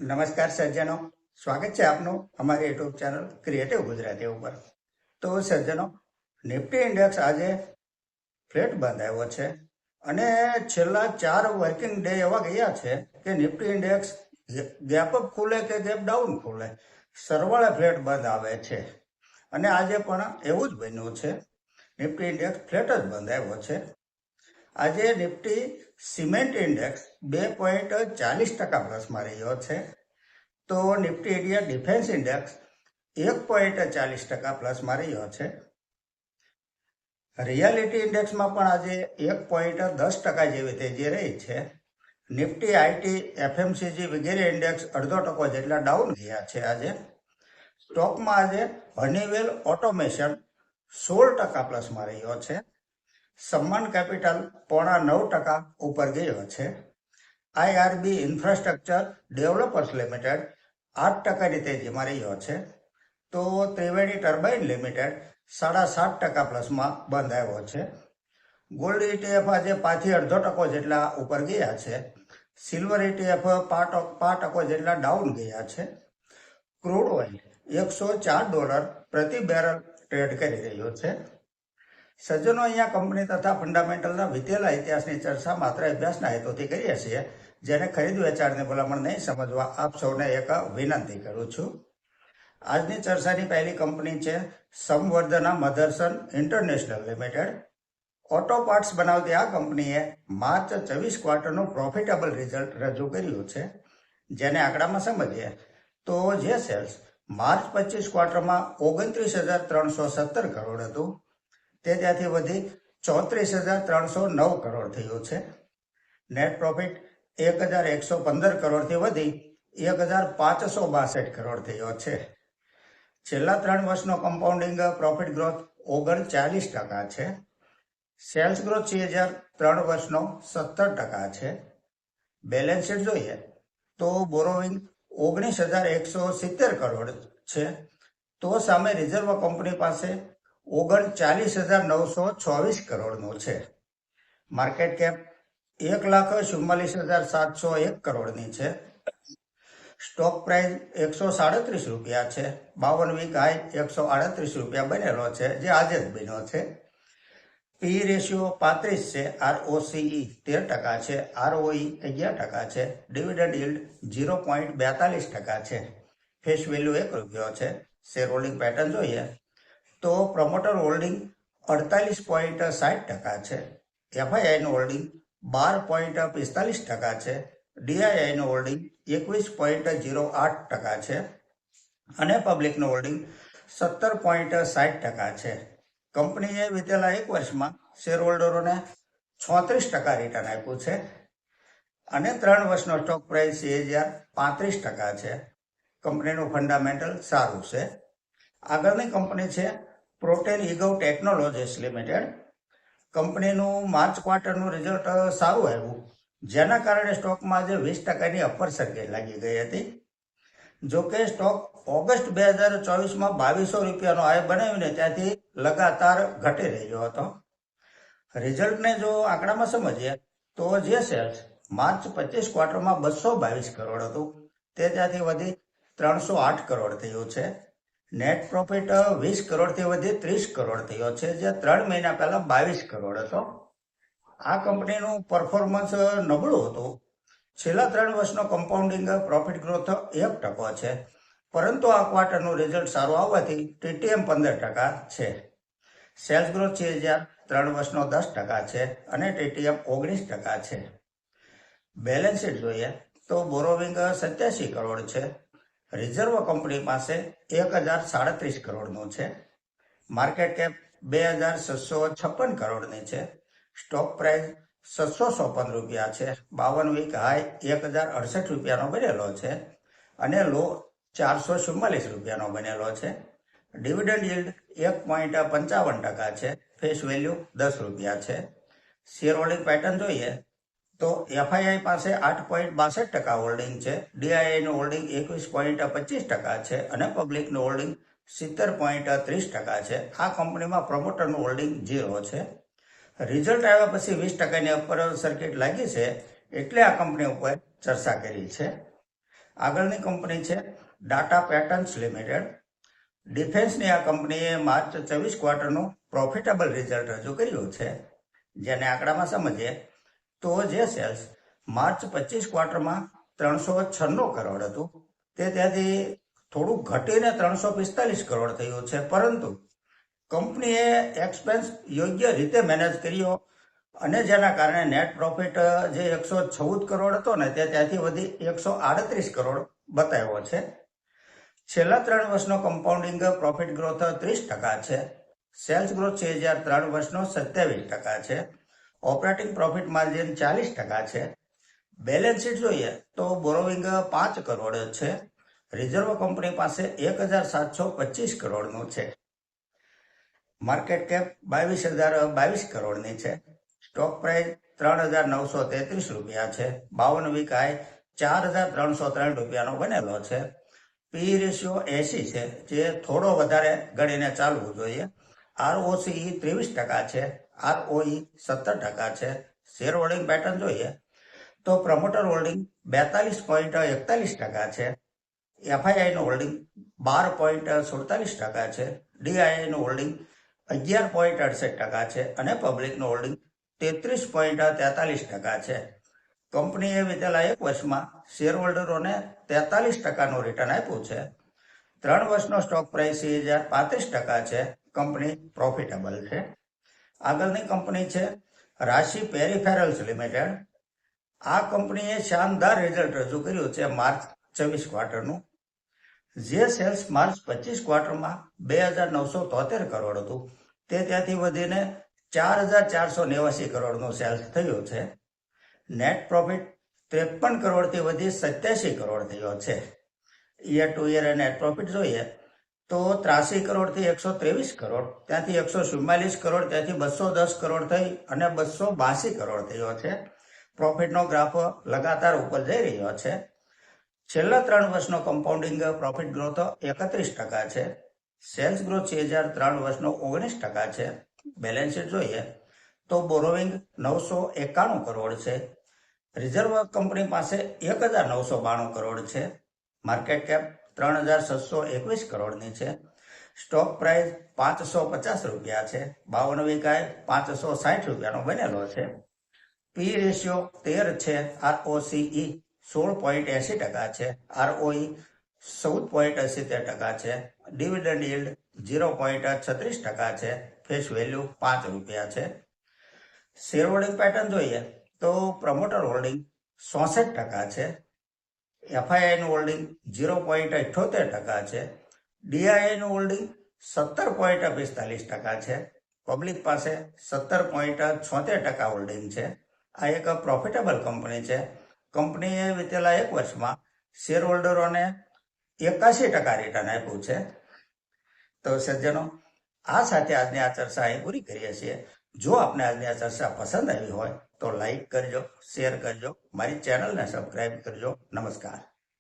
નમસ્કાર સજ્જનો, સ્વાગત છે આપનું અમારી યુટ્યુબ ચેનલ ક્રિએટિવ ગુજરાતી ઉપર. તો સજ્જનો, નિફ્ટી ઇન્ડેક્સ આજે ફ્લેટ બંધ આવ્યો છે અને છેલ્લા 4 વર્કિંગ ડે એવા ગયા છે કે નિફ્ટી ઇન્ડેક્સ ગેપ અપ ખુલે કે ગેપ ડાઉન ખુલે, સરવાળે ફ્લેટ બંધ આવે છે. અને આજે પણ એવું જ બન્યું છે, નિફ્ટી ઇન્ડેક્સ ફ્લેટ જ બંધ આવ્યો છે. આજે નિફ્ટી સિમેન્ટ ઇન્ડેક્સ 2.40% પ્લસમાં રહ્યો છે. તો નિફ્ટી ઇન્ડિયા ડિફેન્સ ઇન્ડેક્સ 1.40% પ્લસમાં રહ્યો છે. રિયાલિટી ઇન્ડેક્સમાં પણ આજે 1.10% જેવી તેજી રહી છે. નિફ્ટી આઈટી એફએમસીજી વગેરે ઇન્ડેક્સ 0.5% જેટલા ડાઉન ગયા છે. આજે સ્ટોકમાં આજે હનીવેલ ઓટોમેશન 16% પ્લસમાં રહ્યો છે. સમાન કેપિટલ 0.9% ઉપર ગયો છે. આઈઆરબી ઇન્ફ્રાસ્ટ્રક્ચર ડેવલપર્સ લિમિટેડ 8%ની તેજીમાં રહ્યો છે. તો ત્રિવેણી ટર્બાઇન લિમિટેડ 7.5% પ્લસમાં બંધ આવ્યો છે. ગોલ્ડ ETF આજે 5.5% જેટલા ઉપર ગયા છે. સિલ્વર ETF 5% જેટલા ડાઉન ગયા છે. ક્રૂડ ઓઇલ $104 પ્રતિ બેરલ ટ્રેડ કરી રહ્યો છે. સજ્જનો, અહીંયા કંપની તથા ફંડામેન્ટલના વીતેલા ઇતિહાસની ચર્ચા માત્ર અભ્યાસના હેતુથી કરીએ છીએ. જેને ખરીદ વેચાણની ભલામણ નહીં સમજવા આપ સૌને એક વિનંતી કરું છું. આજની ચર્ચાની પહેલી કંપની છે Samvardhana Motherson international limited. Auto parts બનાવતી આ કંપનીએ માર્ચ 24 ક્વાર્ટરનું પ્રોફિટેબલ રિઝલ્ટ રજૂ કર્યું છે. જેને આંકડામાં સમજીએ તો જે સેલ્સ માર્ચ 25 ક્વાર્ટરમાં 29,317 કરોડ હતું, તે ત્યાંથી વધી 34,309 કરોડ થયું છે. નેટ પ્રોફિટ 1,115 કરોડથી વધી 1,562 કરોડ થયો છે. છેલ્લા 3 વર્ષનો કમ્પાઉન્ડિંગ પ્રોફિટ ગ્રોથ 39% છે. સેલ્સ ગ્રોથ CAGR 3 વર્ષનો 17% છે. બેલેન્સ શીટ જોઈએ તો બોરોવિંગ 19,170 કરોડ છે. તો સામે રિઝર્વ કંપની પાસે 39,924 કરોડનું છે. માર્કેટ કેપ 1,44,701 કરોડની છે. સ્ટોક પ્રાઇસ ₹137 છે. 52 વીક હાઈ ₹138 બનેલો છે, જે આજે જ બન્યો છે. પી રેશિયો 35 છે. ROCE 13% છે. ROE 11% છે. ડિવિડન્ડ યીલ્ડ 0.42% છે. ફેસ વેલ્યુ ₹1 છે. શેર હોલ્ડિંગ પેટર્ન જોઈએ તો પ્રમોટર હોલ્ડિંગ 48.60% છે. એફઆઈઆઈનું હોલ્ડિંગ 12.45% છે. ડીઆઈઆઈનું હોલ્ડિંગ 21.08% છે. અને પબ્લિકનું હોલ્ડિંગ 17.60% છે. કંપનીએ વીતેલા 1 વર્ષમાં શેર હોલ્ડરોને 36% રિટર્ન આપ્યું છે. અને 3 વર્ષનો સ્ટોક પ્રાઇસ CAGR 35% છે. કંપનીનું ફંડામેન્ટલ સારું છે. આગળની કંપની છે પ્રોટેન ઇગવ ટેકનોલોજીસ લિમિટેડ. કંપનીનું માર્ચ ક્વાર્ટરનું રિઝલ્ટ સારું આવ્યું, જેના કારણે સ્ટોકમાં આજે 20%ની અપર સર્કિટ લાગી ગઈ હતી. જોકે સ્ટોક ઓગસ્ટ 2024માં ₹2,200નો હાઈ બનાવીને ત્યાંથી લગાતાર ઘટી રહ્યો હતો. રિઝલ્ટને જો આંકડામાં સમજીએ તો જે સેલ્સ માર્ચ 25 ક્વાર્ટરમાં 222 કરોડ હતું, તે ત્યાંથી વધી 308 કરોડ થયું છે. નેટ પ્રોફિટ 20 કરોડથી વધી 30 કરોડ થયો છે, જે 3 મહિના પહેલા 22 કરોડ હતો. આ કંપનીનું પરફોર્મન્સ નબળું હતું. છેલ્લા 3 વર્ષનો કમ્પાઉન્ડિંગ પ્રોફિટ ગ્રોથ 1% છે. પરંતુ આ ક્વાર્ટરનું રિઝલ્ટ સારું આવવાથી TTM 15% છે. સેલ્સ ગ્રોથ CAGR 3 વર્ષનો 10% છે અને TTM 19% છે. બેલેન્સ શીટ જોઈએ તો બોરોવિંગ 87 કરોડ છે. રિઝર્વ કંપની પાસે 1,037 કરોડનું છે. માર્કેટ કેપ 2,656 કરોડની છે. સ્ટોક પ્રાઇસ ₹754 છે. 52 વીક હાઈ ₹1,068નો બનેલો છે અને લો ₹444નો બનેલો છે. ડિવિડન્ડ યીલ્ડ 1.55% છે. ફેસ વેલ્યુ ₹10 છે. શેર હોલ્ડિંગ પેટર્ન જોઈએ તો એફઆઈઆઈ પાસે 8.62% હોલ્ડિંગ છે. ડીઆઈઆઈનું હોલ્ડિંગ 21.25% છે અને પબ્લિકનું હોલ્ડિંગ 70.30% છે. આ કંપનીમાં પ્રમોટરનું હોલ્ડિંગ 0 છે. રિઝલ્ટ આવ્યા પછી 20%ની અપર સર્કિટ લાગી છે, એટલે આ કંપની ઉપર ચર્ચા કરી છે. આગળની કંપની છે ડાટા પેટર્ન્સ લિમિટેડ. ડિફેન્સની આ કંપનીએ માર્ચ 24 ક્વાર્ટરનું પ્રોફિટેબલ રિઝલ્ટ રજૂ કર્યું છે. જેને આંકડામાં સમજીએ તો જે સેલ્સ માર્ચ 25 ક્વાર્ટરમાં 396 કરોડ હતું તે ત્યાંથી થોડું ઘટીને 345 કરોડ થયું છે, પરંતુ કંપનીએ એક્સપેન્સ યોગ્ય રીતે મેનેજ કર્યો અને જેના કારણે નેટ પ્રોફિટ જે 114 કરોડ હતો ને તે ત્યાંથી વધી 138 કરોડ બતાવ્યો છે. છેલ્લા 3 વર્ષનો કમ્પાઉન્ડિંગ પ્રોફિટ ગ્રોથ 30% છે. સેલ્સ ગ્રોથ 3 વર્ષનો 27% છે. ઓપરેટિંગ પ્રોફિટ માર્જિન 40% છે. બેલેન્સ શીટ જોઈએ તો બોરોવિંગ 5 કરોડ છે. રિઝર્વ કંપની પાસે 1725 કરોડનું છે. માર્કેટ કેપ 22,022 કરોડની છે. સ્ટોક પ્રાઇસ 3,933 રૂપિયા છે. 52 વીક હાઈ 4,303 રૂપિયાનો બનેલો છે. પી રેશિયો 80 છે, જે થોડો વધારે ગણીને ચાલવું જોઈએ. ROCE 23% છે. ROE 17% છે. શેર હોલ્ડિંગ પેટર્ન જોઈએ તો પ્રમોટર હોલ્ડિંગ 42.41% છે. FII નું હોલ્ડિંગ 12.47% છે. DII નું હોલ્ડિંગ 11.68% છે અને પબ્લિકનું હોલ્ડિંગ 33.43% છે. કંપનીએ વિતેલા 1 વર્ષમાં શેર હોલ્ડરોને 43%નું રિટર્ન આપ્યું છે. 3 વર્ષનો સ્ટોક પ્રાઇસ 35% છે. કંપની પ્રોફિટેબલ છે. આગળની કંપની છે રાશિ પેરિફેરલ્સ લિમિટેડ. આ કંપનીએ શાનદાર રિઝલ્ટ રજૂ કર્યું છે માર્ચ 24 ક્વાર્ટરનું. જે સેલ્સ માર્ચ 25 ક્વાર્ટરમાં 2,973 કરોડ હતું તે ત્યાંથી વધીને 4,489 કરોડનું સેલ્સ થયું છે. નેટ પ્રોફિટ 53 કરોડથી વધી 87 કરોડ થયો છે. Year to year net profit જોઈએ તો 83 કરોડથી 123 કરોડ, ત્યાંથી 144 કરોડ, ત્યાંથી 210 કરોડ થઈ અને 282 કરોડ થયો છે. પ્રોફિટનો ગ્રાફ લગાતાર ઉપર જઈ રહ્યો છે. છેલ્લા 3 વર્ષનો કમ્પાઉન્ડિંગ પ્રોફિટ ગ્રોથ 31% છે. સેલ્સ ગ્રોથ 3 વર્ષનો 19% છે. બેલેન્સ શીટ જોઈએ તો બોરોવિંગ 991 કરોડ છે. રિઝર્વ કંપની પાસે 1,992 કરોડ છે. માર્કેટ કેપ 3,621 કરોડની છે. સ્ટોક પ્રાઇસ 550 રૂપિયા છે. 52 વીક હાઈ 560 રૂપિયાનો બનેલો છે. પી રેશિયો 13 છે. ROCE 16.80% છે. ROE 14.70% છે. ડિવિડન્ડ yield 0.36% છે. ફેસ વેલ્યુ 5 રૂપિયા છે. શેર હોલ્ડિંગ પેટર્ન જોઈએ તો પ્રમોટર હોલ્ડિંગ 66% છે. FII નું હોલ્ડિંગ 0.78% છે. DII નું હોલ્ડિંગ 17.45% છે. પબ્લિક પાસે 17.76% હોલ્ડિંગ છે. આ એક પ્રોફિટેબલ કંપની છે. કંપનીએ વિતેલા 1 વર્ષમાં શેર હોલ્ડરોને 81% રિટર્ન આપ્યું છે. તો સજ્જનો, આ સાથે આજની આ ચર્ચા અહીં પૂરી કરીએ છીએ. જો આપને આજની આ ચર્ચા પસંદ આવી હોય તો લાઈક કરજો, શેર કરજો, મારી ચેનલને સબસ્ક્રાઇબ કરજો. નમસ્કાર.